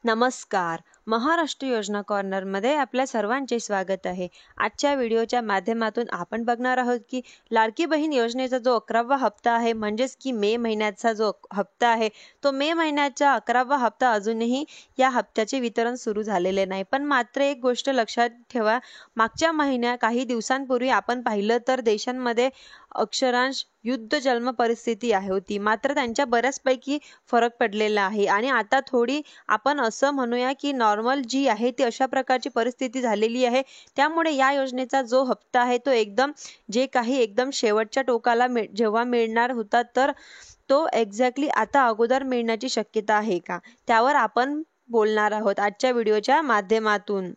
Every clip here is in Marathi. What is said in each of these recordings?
नमस्कार. महाराष्ट्र योजना कॉर्नरमध्ये आपल्या सर्वांचे स्वागत आहे. आजच्या व्हिडिओच्या माध्यमातून आपण बघणार आहोत की लाडकी बहीण योजनेचा जो 11वा हप्ता आहे, म्हणजेच की मे महिन्याचा जो हप्ता आहे, तो मे महिन्याचा 11वा हप्ता अजूनही या हप्त्याचे वितरण सुरू झालेले नाही. पण मात्र एक गोष्ट लक्षात ठेवा, मागच्या काही दिवसांपूर्वी आपण पाहिलं तर देशांमध्ये अक्षरांश युद्ध जन्म परिस्थिती आहे होती. मात्र त्यांच्या बऱ्याचपैकी फरक पडलेला आहे आणि आता थोडी आपण असं म्हणूया की नॉर्मल जी आहे ती अशा प्रकारची परिस्थिती झालेली आहे. त्यामुळे या योजनेचा जो हप्ता आहे तो एकदम शेवटच्या टोकाला जेव्हा मिळणार होता, तर तो एक्झॅक्टली आता अगोदर मिळण्याची शक्यता आहे का, त्यावर आपण बोलणार आहोत आजच्या व्हिडिओच्या माध्यमातून.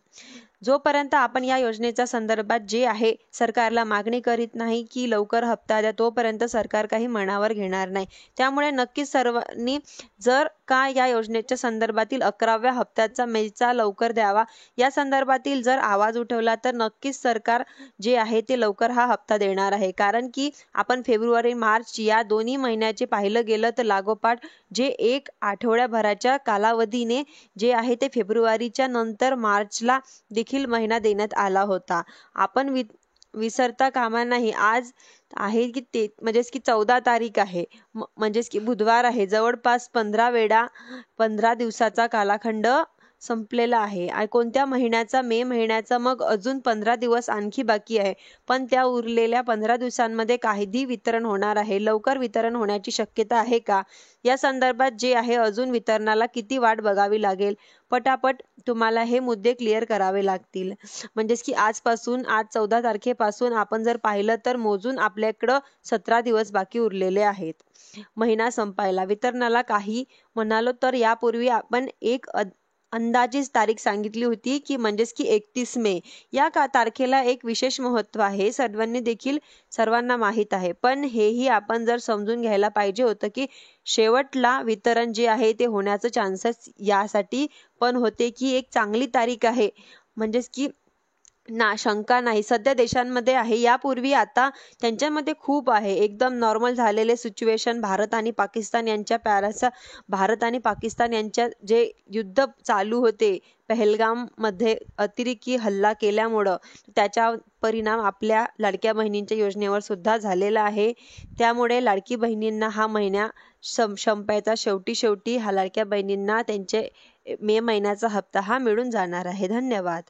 जोपर्यंत आपण या योजनेच्या संदर्भात जे आहे सरकारला मागणी करीत नाही की लवकर हप्ता द्या, तोपर्यंत सरकार काही मनावर घेणार नाही. त्यामुळे नक्कीच सर्वांनी जर का या योजनेच्या संदर्भातील 11व्या हप्त्याचा मेचा लवकर द्यावा या संदर्भातील जर आवाज उठवला, तर नक्कीच सरकार जे आहे ते लवकर हा हप्ता देणार आहे. कारण की आपण फेब्रुवारी मार्च या दोन्ही महिन्याचे पाहिलं गेलं तर लागोपाठ जे एक आठवड्याभराच्या कालावधीने जे आहे ते फेब्रुवारीच्या नंतर मार्चला देखील महिना देण्यात आला होता. आपण विसरता कामा नाही. आज आहे की ते म्हणजेच की 14 तारीख आहे, म्हणजेच की बुधवार आहे. जवळपास 15 दिवसाचा कालखंड संपलेला आहे. कोणत्या महिन्याचा? मे महिन्याचा. मग अजून 15 दिवस आणखी बाकी आहे. पण त्या उरलेल्या 15 दिवसांमध्ये काही वितरण होणार आहे. लवकर वितरण होण्याची शक्यता आहे का, या संदर्भात जे आहे अजून वितरणाला किती वाट बघावी लागेल, पटापट तुम्हाला हे मुद्दे क्लिअर करावे लागतील. म्हणजेच की आज 14 तारखेपासून आपण जर पाहिलं तर मोजून आपल्याकडं 17 दिवस बाकी उरलेले आहेत महिना संपायला. वितरणाला काही म्हणालो तर यापूर्वी आपण एक अंदाजित तारीख सांगितली होती की म्हणजेच की 31 मे या तारखेला एक विशेष महत्त्व आहे, सर्वांना माहीत आहे. पण हेही आपण जर समजून घ्यायला पाहिजे होतं की शेवटला वितरण जे आहे ते होण्याचं चान्सेस यासाठी पण होते की एक चांगली तारीख आहे, म्हणजेच की शंका नाही. सध्या देशांमध्ये आहे, यापूर्वी आता त्यांच्यामध्ये खूप आहे. एकदम नॉर्मल झालेले सिच्युएशन भारत आणि पाकिस्तान यांच्या जे युद्ध चालू होते पहलगाममध्ये अतिरेकी हल्ला केल्यामुळं, त्याचा परिणाम आपल्या लाडक्या बहिणींच्या योजनेवर सुद्धा झालेला आहे. त्यामुळे लाडकी बहिणींना हा महिना संपायचा शेवटी हा लाडक्या बहिणींना त्यांचे मे महिन्याचा हप्ता हा मिळून जाणार आहे. धन्यवाद.